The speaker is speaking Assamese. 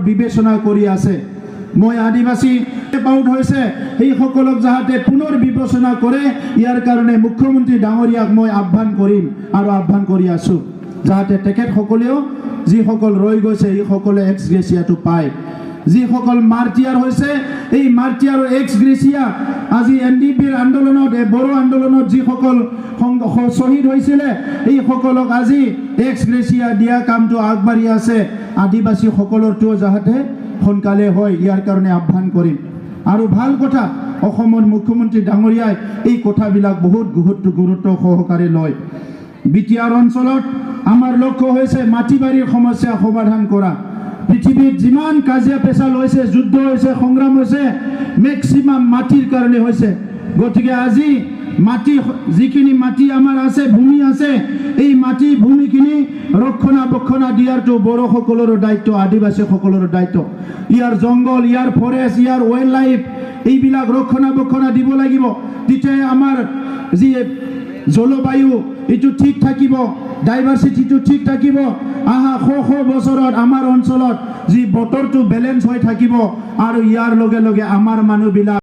বিবেচনা কৰি আছে। মই আদিবাসী পাউট হৈছে সেইসকলক যাতে পুনৰ বিবেচনা কৰে, ইয়াৰ কাৰণে মুখ্যমন্ত্ৰী ডাঙৰীয়াক মই আহ্বান কৰিম আৰু আহ্বান কৰি আছোঁ যাতে তেখেতসকলেও যিসকল ৰৈ গৈছে এইসকলে এক্স গ্ৰেচিয়াটো পায়। যিসকল মাৰ্টিয়াৰ হৈছে এই মাৰ্টিয়াৰ এক্স গ্ৰেচিয়া আজি NDPৰ আন্দোলনত বড়ো আন্দোলনত যিসকল শ্বহীদ হৈছিলে এইসকলক আজি এক্স গ্ৰেচিয়া দিয়া কামটো আগবাঢ়ি আছে। আদিবাসীসকলৰটো যাতে সোনকালে হয় ইয়াৰ কাৰণে আহ্বান কৰিম। আৰু ভাল কথা অসমৰ মুখ্যমন্ত্ৰী ডাঙৰীয়াই এই কথাবিলাক বহুত গুৰুত্ব সহকাৰে লয়। বিটিআৰ অঞ্চলত আমাৰ লক্ষ্য হৈছে মাটি বাৰীৰ সমস্যা সমাধান কৰা। পৃথিৱীত যিমান কাজিয়া পেচাল হৈছে, যুদ্ধ হৈছে, সংগ্ৰাম হৈছে, মেক্সিমাম মাটিৰ কাৰণে হৈছে। গতিকে আজি মাটি যিখিনি মাটি আমাৰ আছে, ভূমি আছে, এই মাটি ভূমিখিনি ৰক্ষণাবেক্ষণা দিয়াৰটো বড়োসকলৰ দায়িত্ব, আদিবাসীসকলৰ দায়িত্ব। ইয়াৰ জংগল, ইয়াৰ ফৰেষ্ট, ইয়াৰ ৱাইল্ড লাইফ এইবিলাক ৰক্ষণাবেক্ষণা দিব লাগিব। তেতিয়াই আমাৰ যি জলবায়ু এইটো ঠিক থাকিব, ডাইভাৰ্চিটিটো ঠিক থাকিব। শ বছৰত আমাৰ অঞ্চলত যি বতৰটো বেলেঞ্চ হৈ থাকিব আৰু ইয়াৰ লগে লগে আমাৰ মানুহবিলাক